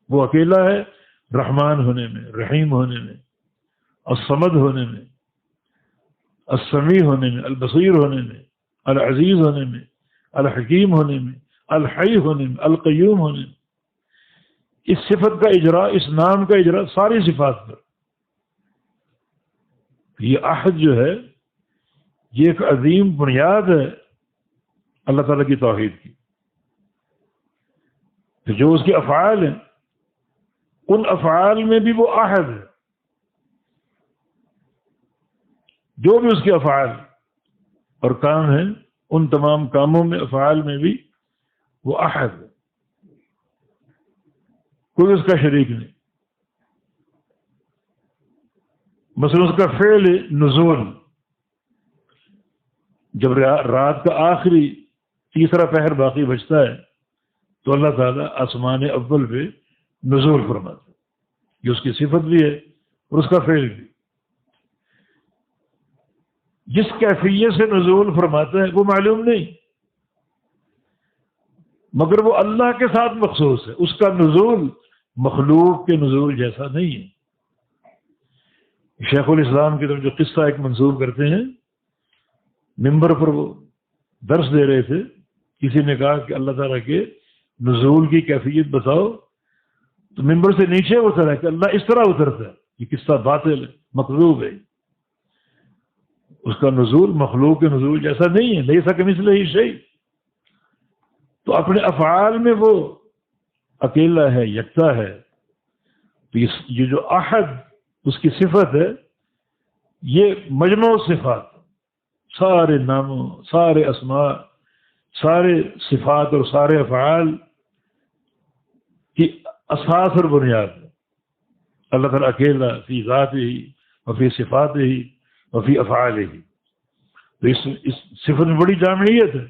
وہ اکیلا ہے رحمان ہونے میں، رحیم ہونے میں، الصمد ہونے میں، السمیع ہونے میں، البصیر ہونے میں، العزیز ہونے میں، الحکیم ہونے میں، الحی ہونے میں، القیوم ہونے میں. اس صفت کا اجرا، اس نام کا اجرا ساری صفات پر. یہ احد جو ہے یہ ایک عظیم بنیاد ہے اللہ تعالیٰ کی توحید کی. تو جو اس کے افعال ہیں ان افعال میں بھی وہ احد ہے. جو بھی اس کے افعال اور کام ہیں ان تمام کاموں میں، افعال میں بھی وہ احد ہے، کوئی اس کا شریک نہیں. مثلا اس کا فعل نزول، جب رات کا آخری تیسرا پہر باقی بچتا ہے تو اللہ تعالیٰ آسمان اول پہ نزول فرماتا ہے. یہ اس کی صفت بھی ہے اور اس کا فعل بھی. جس کیفیت سے نزول فرماتا ہے وہ معلوم نہیں، مگر وہ اللہ کے ساتھ مخصوص ہے. اس کا نزول مخلوق کے نزول جیسا نہیں ہے. شیخ الاسلام کی طرف جو قصہ ایک منسوب کرتے ہیں، ممبر پر وہ درس دے رہے تھے، کسی نے کہا کہ اللہ تعالیٰ کے نزول کی کیفیت بتاؤ، تو ممبر سے نیچے اترا کہ اللہ اس طرح اترتا ہے. یہ قصہ باطل ہے، مکذوب ہے. اس کا نزول مخلوق کے نزول جیسا نہیں ہے، لیسا کمثلہ شیء. تو اپنے افعال میں وہ اکیلا ہے، یکتا ہے. تو یہ جو احد اس کی صفت ہے، یہ مجموع صفات، سارے ناموں، سارے اسماء، سارے صفات اور سارے افعال کی اساس اور بنیاد ہے. اللہ تعالیٰ اکیلا فی ذاتہ وفی صفاتہ وفی افعالہ. تو اس صفت میں بڑی جامعیت ہے.